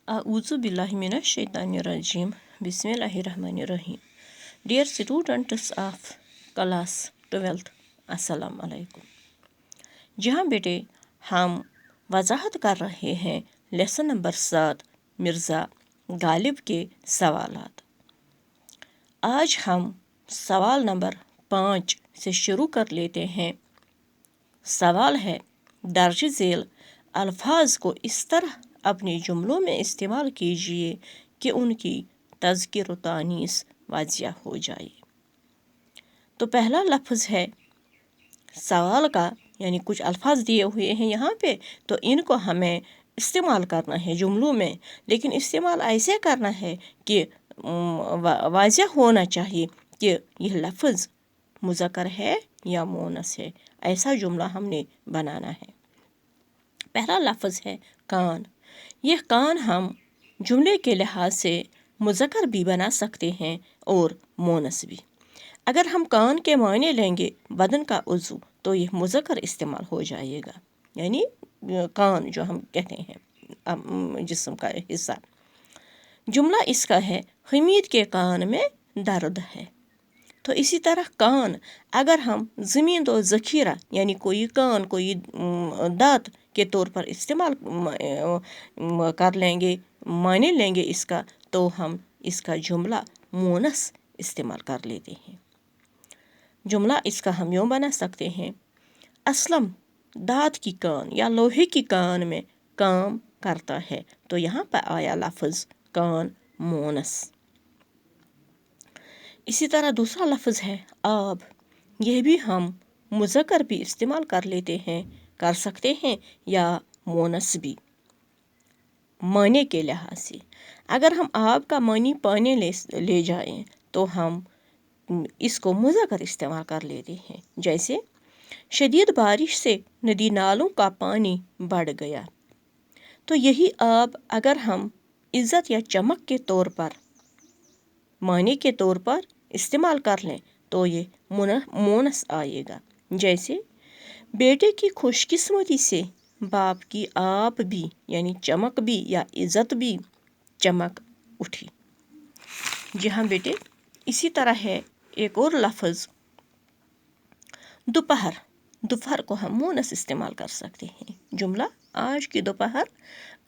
A'udzu billahi minash shaitanir rajim. Bismillahirrahmanirrahim. Dear students of class 12th, अस्सलाम वालेकुम। जहाँ बेटे हम वजाहत कर रहे हैं लेसन नंबर 7 मिर्ज़ा गालिब के सवालात। आज हम सवाल नंबर 5 से शुरू कर लेते हैं। सवाल है, दर्ज झेल अल्फाज को इस तरह अपने जुमलों में इस्तेमाल कीजिए कि उनकी तज़किर व तानीस वाज़िया हो जाए। तो पहला लफ्ज़ है सवाल का, यानी कुछ अल्फाज दिए हुए हैं यहाँ पे, तो इनको हमें इस्तेमाल करना है जुमलों में, लेकिन इस्तेमाल ऐसे करना है कि वाज़िया होना चाहिए कि यह लफ्ज़ मुज़क्कर है या मोनस है। ऐसा जुमला हमने बनाना है। पहला लफ्ज़ है कान। यह कान हम जुमले के लिहाज से मुज़क्कर भी बना सकते हैं और मोनस भी। अगर हम कान के मायने लेंगे बदन का उज़्व, तो यह मुज़क्कर इस्तेमाल हो जाएगा, यानी कान जो हम कहते हैं जिस्म का हिस्सा। जुमला इसका है, हमीद के कान में दर्द है। तो इसी तरह कान अगर हम ज़मीन तो ज़ख़ीरा, यानी कोई कान कोई दांत के तौर पर इस्तेमाल कर लेंगे, माने लेंगे इसका, तो हम इसका जुमला मोनस इस्तेमाल कर लेते हैं। जुमला इसका हम यूँ बना सकते हैं, असलम दांत की कान या लोहे की कान में काम करता है। तो यहाँ पर आया लफ्ज़ कान मोनस। इसी तरह दूसरा लफ्ज़ है आब। यह भी हम मुज़क्कर भी इस्तेमाल कर सकते हैं या मोनस भी, माने के लिहाज से। अगर हम आब का मानी पानी ले जाएं तो हम इसको मुज़क्कर इस्तेमाल कर लेते हैं। जैसे शदीद बारिश से नदी नालों का पानी बढ़ गया। तो यही आब अगर हम इज़्ज़त या चमक के तौर पर, माने के तौर पर इस्तेमाल कर लें तो ये मोनस आएगा। जैसे बेटे की खुशकिस्मती से बाप की आप भी, यानी चमक भी या इज़्ज़त भी चमक उठी। जी हाँ बेटे। इसी तरह है एक और लफ्ज़ दोपहर। दोपहर को हम मोनस इस्तेमाल कर सकते हैं। जुमला आज की दोपहर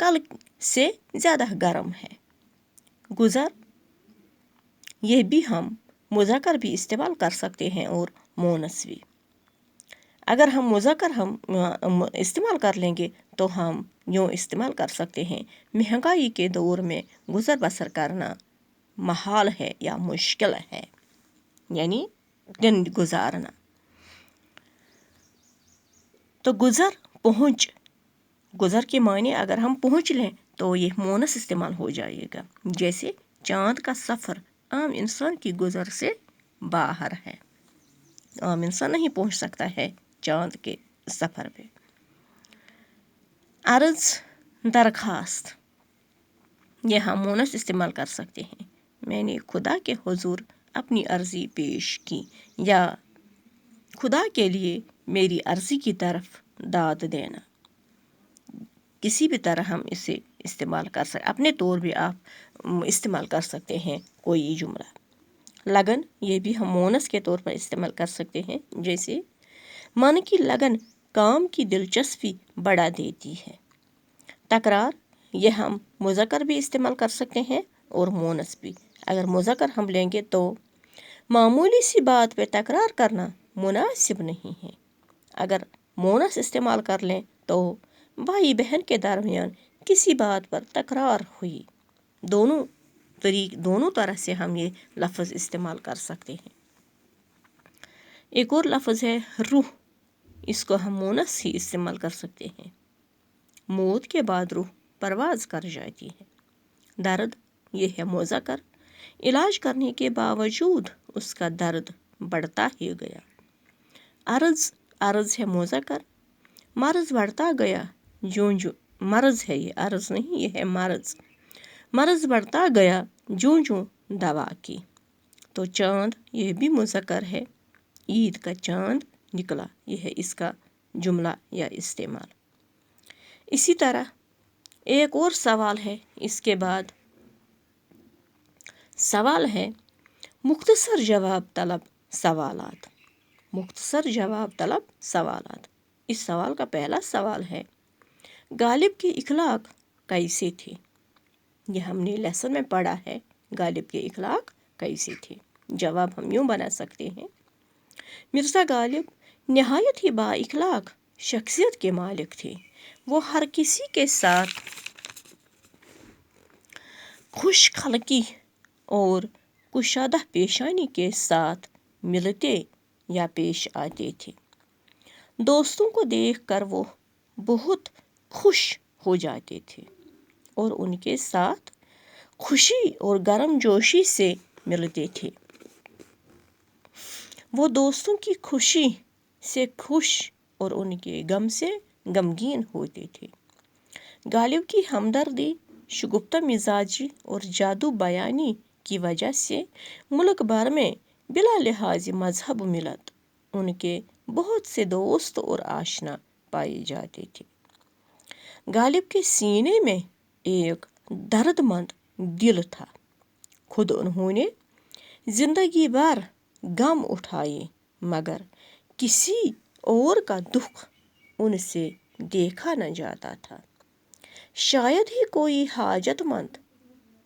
कल से ज़्यादा गर्म है। गुज़र, यह भी हम मुज़क्कर भी इस्तेमाल कर सकते हैं और मोनस भी। अगर हम मुज़क्कर हम इस्तेमाल कर लेंगे तो हम यूँ इस्तेमाल कर सकते हैं, महंगाई के दौर में गुज़र बसर करना महाल है या मुश्किल है, यानी दिन गुजारना। तो गुज़र पहुँच, गुज़र के मायने अगर हम पहुँच लें तो ये मोनस इस्तेमाल हो जाएगा। जैसे चाँद का सफ़र आम इंसान की गुज़र से बाहर है। आम इंसान नहीं पहुँच सकता है चाँद के सफ़र पे। अर्ज़ दरखास्त, यह हम मोनस इस्तेमाल कर सकते हैं। मैंने खुदा के हुजूर अपनी अर्ज़ी पेश की, या खुदा के लिए मेरी अर्ज़ी की तरफ दाद देना। किसी भी तरह हम इसे इस्तेमाल कर सकते, अपने तौर भी आप इस्तेमाल कर सकते हैं कोई जुमला। लगन, ये भी हम मोनस के तौर पर इस्तेमाल कर सकते हैं। जैसे मन की लगन काम की दिलचस्पी बढ़ा देती है। तकरार, यह हम मुज़क्कर भी इस्तेमाल कर सकते हैं और मोनस भी। अगर मुज़क्कर हम लेंगे तो मामूली सी बात पे तकरार करना मुनासिब नहीं है। अगर मोनस इस्तेमाल कर लें तो भाई बहन के दरमियान किसी बात पर तकरार हुई। दोनों तरह से हम ये लफ्ज़ इस्तेमाल कर सकते हैं। एक और लफ्ज़ है रूह। इसको हम मोनस ही इस्तेमाल कर सकते हैं। मौत के बाद रूह परवाज़ कर जाती है। दर्द, ये है मुज़क्कर। इलाज करने के बावजूद उसका दर्द बढ़ता ही गया। अर्ज़ है मुज़क्कर। मर्ज़ बढ़ता गया जो मर्ज़ है, ये अर्ज़ नहीं, ये है मर्ज़। मर्ज़ बढ़ता गया जो दवा की। तो चाँद, यह भी मुज़क्कर है। ईद का चाँद निकला, यह है इसका जुमला या इस्तेमाल। इसी तरह ایک اور سوال ہے اس کے بعد، سوال ہے مختصر جواب طلب سوالات۔ مختصر جواب طلب سوالات۔ اس سوال کا پہلا سوال ہے، غالب کی اخلاق کیسے تھے؟ یہ ہم نے لیسن میں پڑھا ہے، غالب کے اخلاق کیسے تھے۔ جواب ہم یوں بنا سکتے ہیں، مرزا غالب نہایت ہی با اخلاق شخصیت کے مالک تھے۔ وہ ہر کسی کے ساتھ خوش خلقی اور کشادہ پیشانی کے ساتھ ملتے یا پیش آتے تھے۔ دوستوں کو دیکھ کر وہ بہت خوش ہو جاتے تھے اور ان کے ساتھ خوشی اور گرم جوشی سے ملتے تھے۔ وہ دوستوں کی خوشی سے خوش اور ان کے غم سے غمگین ہوتے تھے۔ غالب کی ہمدردی، شگفتہ مزاجی اور جادو بیانی کی وجہ سے ملک بھر میں بلا لحاظ مذہب ملت ان کے بہت سے دوست اور آشنا پائے جاتے تھے۔ غالب کے سینے میں ایک درد مند دل تھا۔ خود انہوں نے زندگی بھر غم اٹھائے مگر کسی اور کا دکھ ان سے دیکھا نہ جاتا تھا۔ شاید ہی کوئی حاجت مند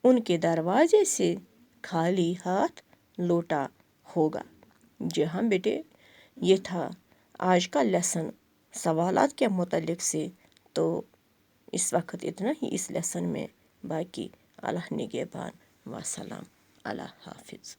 ان کے دروازے سے خالی ہاتھ لوٹا ہوگا۔ جی ہاں بیٹے، یہ تھا آج کا لیسن سوالات کے متعلق سے۔ تو اس وقت اتنا ہی اس لیسن میں، باقی اللہ نگہبان، وسلام، اللہ حافظ۔